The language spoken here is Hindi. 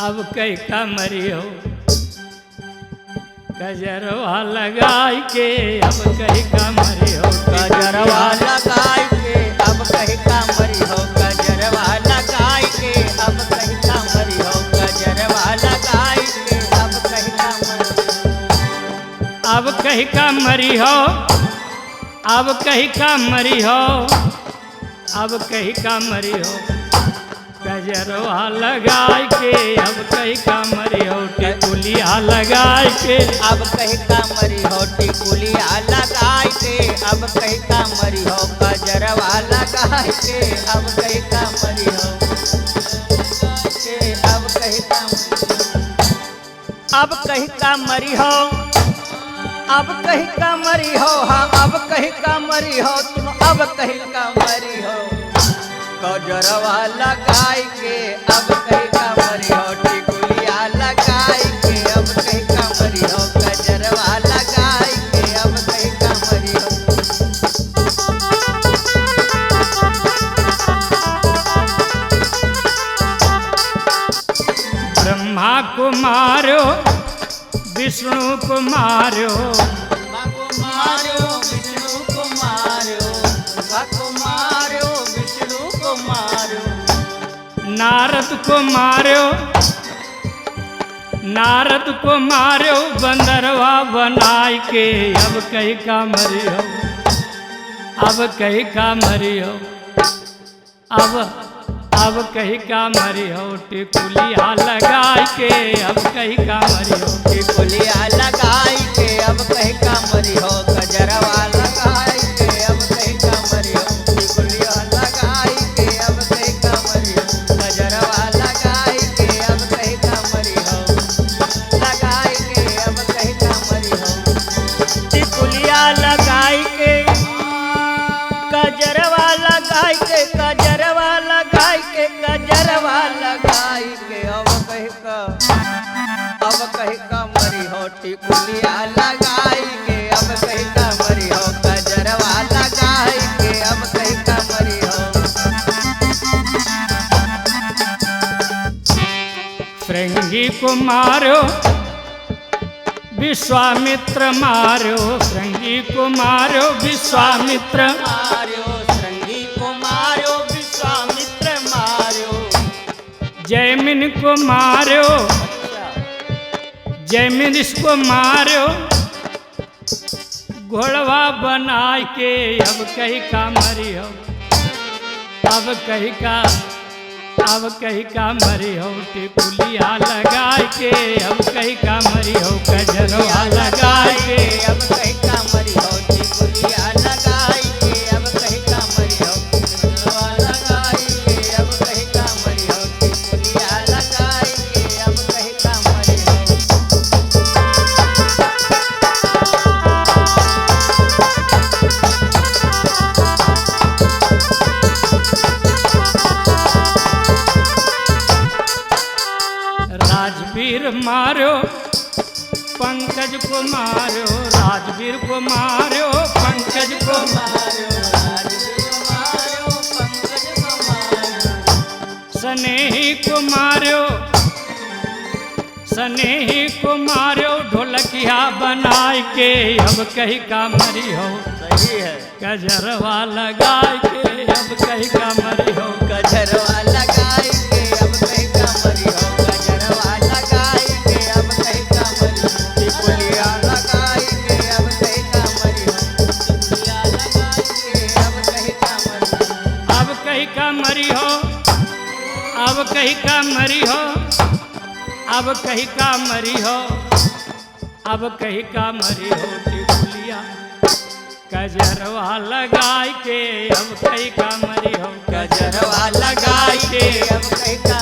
अब कहीं का मरी हो गजरवा लगाई के अब कहीं का मरी हो गजरवा लगाई के अब कहीं का मरी हो गजरवा लगाई के अब कहीं का मरी हो गजरवा लगाई के अब कहीं का मरी अब कहीं का मरी हो अब कहीं का मरी हो अब कहीं का मरी हो गजरवा लगाई के अब कहीं का मरी हो टिकुलिया लगाई के अब कहीं का मरी हो टिकुलिया लगाई के अब कहीं का मरी हो गजरवा लगाई के अब कहीं का मरी हो अब कहीं का अब कहीं का मरी हो अब कहीं का मरी हो हाँ अब कहीं का मरी हो तुम अब कहीं का मरी हो गजरवा लगाई के अब कहीं का मरी हो टिकुलिया लगाई के अब कहीं का मरी हो गजरवा लगाई के अब कहीं का मरी हो ब्रह्मा को मारो विष्णु को मारो मारो विष्णु को मारो मारो विष्णु को मारो नारद को मारो नारद को मारो बंदरवा बनाई के अब कहीं का मरी हो अब कहीं का मरी हो अब कहीं का मरी हो टिकुलिया लगाई के अब कहीं का मरी हो टिकुलिया लगाई के अब कहीं का मरी हो गजरवा लगाई के अब कहीं का मरी हो टिकुलिया लगाई के अब कहीं का मरी हो गजरवा लगाई के अब कहीं का मरी हो लगाई के अब कहीं का मरी हो टिकुलिया लगाई के गजरवा लगाई के गजरवा लगाई के गजरवा लगाई के अब कहीं का मरी हो टिकुलिया लगाई के अब कहीं का मरी हो गजरवा लगाई के अब कहीं का मरी हो श्रृंगी को मारो विश्वामित्र मारो श्रृंगी को मारो विश्वामित्र मारो श्रृंगी को मारो विश्वामित्र मारो जैमिन को मारो जैमिन इसको मारो घोड़वा बनाए के अब कहीं का मरी हो अब कहीं का मरी हो टिकुलिया लगाए के अब कहीं का मरी हो गजरवा लगाए के अब कहीं का मरी हो टिकुलिया लगाई के अब कहीं का मरी हो गजरवा लगाई के अब कहीं का मरी हो टिकुलिया लगाई के अब कहीं का मरी हो राजवीर मारो पंकज को मारो राजवीर को मारो पंकज को मारो राजवीर मारो पंकज को मारो स्नेही को मारो स्नेही को मारो ढोलकिया बनाए के अब कहीं का मरी हो सही है गजरवा लगाए के अब कहीं का मरी हो गजरवा लगाई के अब कहीं का मरी हो गजरवा लगाई के अब कहीं का मरी हो टिकुलिया लगाई के अब कहीं का मरी हो टिकुलिया लगाई के अब कहीं का मरी हो अब कहीं का मरी हो अब कहीं का मरी हो अब कहीं का मरी हो अब कहीं का मरी हो टिकुलिया गजरवा लगाई के अब कहीं का मरी हो गजरवा लगाई के अब कहीं का